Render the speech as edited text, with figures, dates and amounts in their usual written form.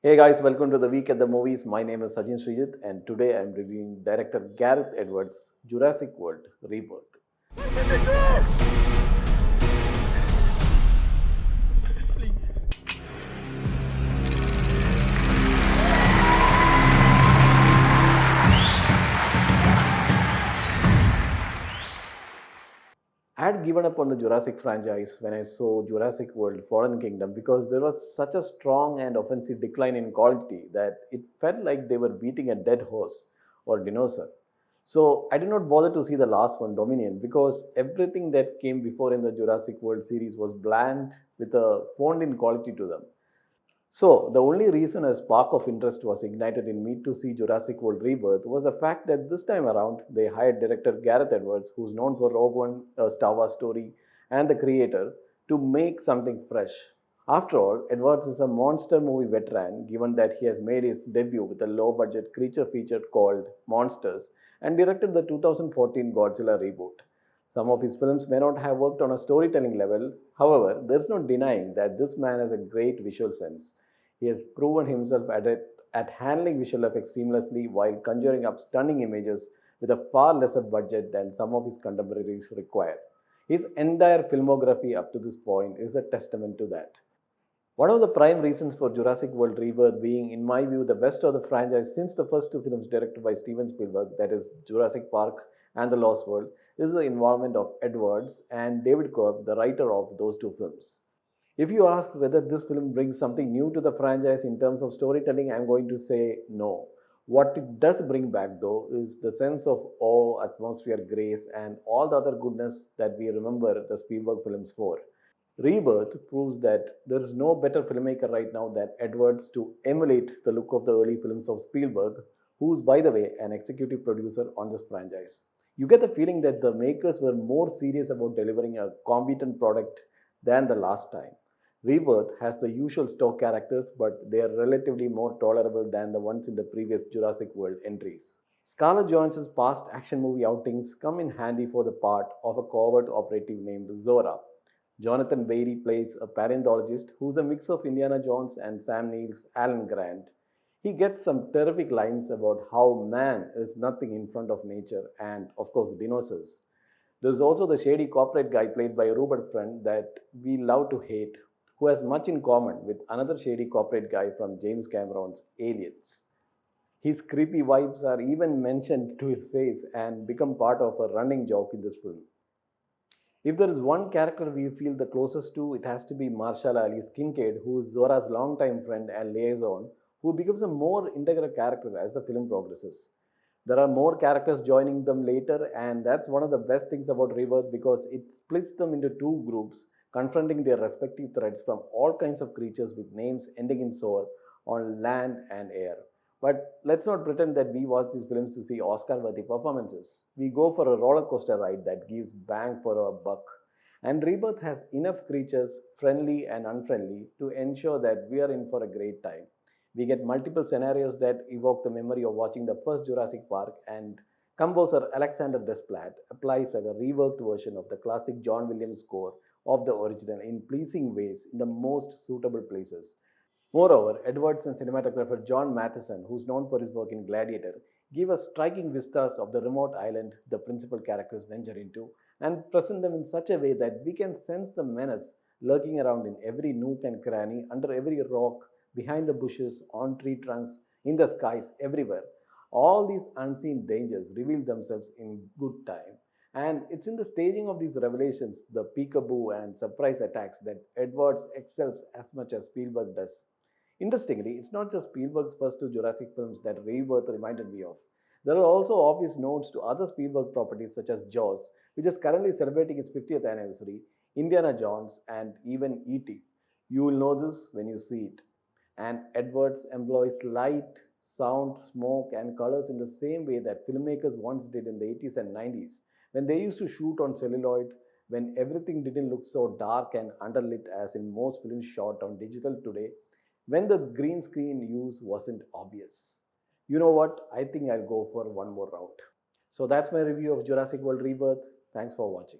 Hey guys, welcome to the week at the movies. My name is Sajin Shrijith, and today I'm reviewing director Gareth Edwards' Jurassic World Rebirth. I had given up on the Jurassic franchise when I saw Jurassic World Fallen Kingdom because there was such a strong and offensive decline in quality that it felt like they were beating a dead horse or dinosaur. So I did not bother to see the last one, Dominion, because everything that came before in the Jurassic World series was bland with a phoned in quality to them. So, the only reason a spark of interest was ignited in me to see Jurassic World Rebirth was the fact that this time around they hired director Gareth Edwards, who's known for Rogue One, a Star Wars story, and the creator, to make something fresh. After all, Edwards is a monster movie veteran given that he has made his debut with a low budget creature feature called Monsters and directed the 2014 Godzilla reboot. Some of his films may not have worked on a storytelling level, however, there's no denying that this man has a great visual sense. He has proven himself at handling visual effects seamlessly while conjuring up stunning images with a far lesser budget than some of his contemporaries require. His entire filmography up to this point is a testament to that. One of the prime reasons for Jurassic World Rebirth being, in my view, the best of the franchise since the first two films directed by Steven Spielberg, that is Jurassic Park and The Lost World, is the involvement of Edwards and David Cobb, the writer of those two films. If you ask whether this film brings something new to the franchise in terms of storytelling, I'm going to say no. What it does bring back, though, is the sense of awe, atmosphere, grace, and all the other goodness that we remember the Spielberg films for. Rebirth proves that there is no better filmmaker right now than Edwards to emulate the look of the early films of Spielberg, who is, by the way, an executive producer on this franchise. You get the feeling that the makers were more serious about delivering a competent product than the last time. Rebirth has the usual stock characters, but they are relatively more tolerable than the ones in the previous Jurassic World entries. Scarlett Johansson's past action movie outings come in handy for the part of a covert operative named Zora. Jonathan Bailey plays a paleontologist who's a mix of Indiana Jones and Sam Neill's Alan Grant. He gets some terrific lines about how man is nothing in front of nature and, of course, dinosaurs. There's also the shady corporate guy played by Rupert Friend that we love to hate, who has much in common with another shady corporate guy from James Cameron's Aliens. His creepy vibes are even mentioned to his face and become part of a running joke in this film. If there is one character we feel the closest to, it has to be Mahershala alias Kincaid, who is Zora's longtime friend and liaison, who becomes a more integral character as the film progresses. There are more characters joining them later, and that's one of the best things about Rebirth because it splits them into two groups, confronting their respective threats from all kinds of creatures with names ending in "sore" on land and air. But let's not pretend that we watch these films to see Oscar worthy performances. We go for a roller coaster ride that gives bang for our buck. And Rebirth has enough creatures, friendly and unfriendly, to ensure that we are in for a great time. We get multiple scenarios that evoke the memory of watching the first Jurassic Park, and composer Alexander Desplat applies a reworked version of the classic John Williams score of the original in pleasing ways in the most suitable places. Moreover, Edwards and cinematographer John Matheson, who's known for his work in Gladiator, give us striking vistas of the remote island the principal characters venture into and present them in such a way that we can sense the menace lurking around in every nook and cranny, under every rock, behind the bushes, on tree trunks, in the skies, everywhere. All these unseen dangers reveal themselves in good time. And it's in the staging of these revelations, the peekaboo and surprise attacks, that Edwards excels as much as Spielberg does. Interestingly, it's not just Spielberg's first two Jurassic films that Rebirth reminded me of. There are also obvious nods to other Spielberg properties such as Jaws, which is currently celebrating its 50th anniversary, Indiana Jones, and even E.T. You will know this when you see it. And Edwards employs light, sound, smoke, and colors in the same way that filmmakers once did in the 80s and 90s, when they used to shoot on celluloid, when everything didn't look so dark and underlit as in most films shot on digital today, when the green screen use wasn't obvious. You know what? I think I'll go for one more route. So that's my review of Jurassic World Rebirth. Thanks for watching.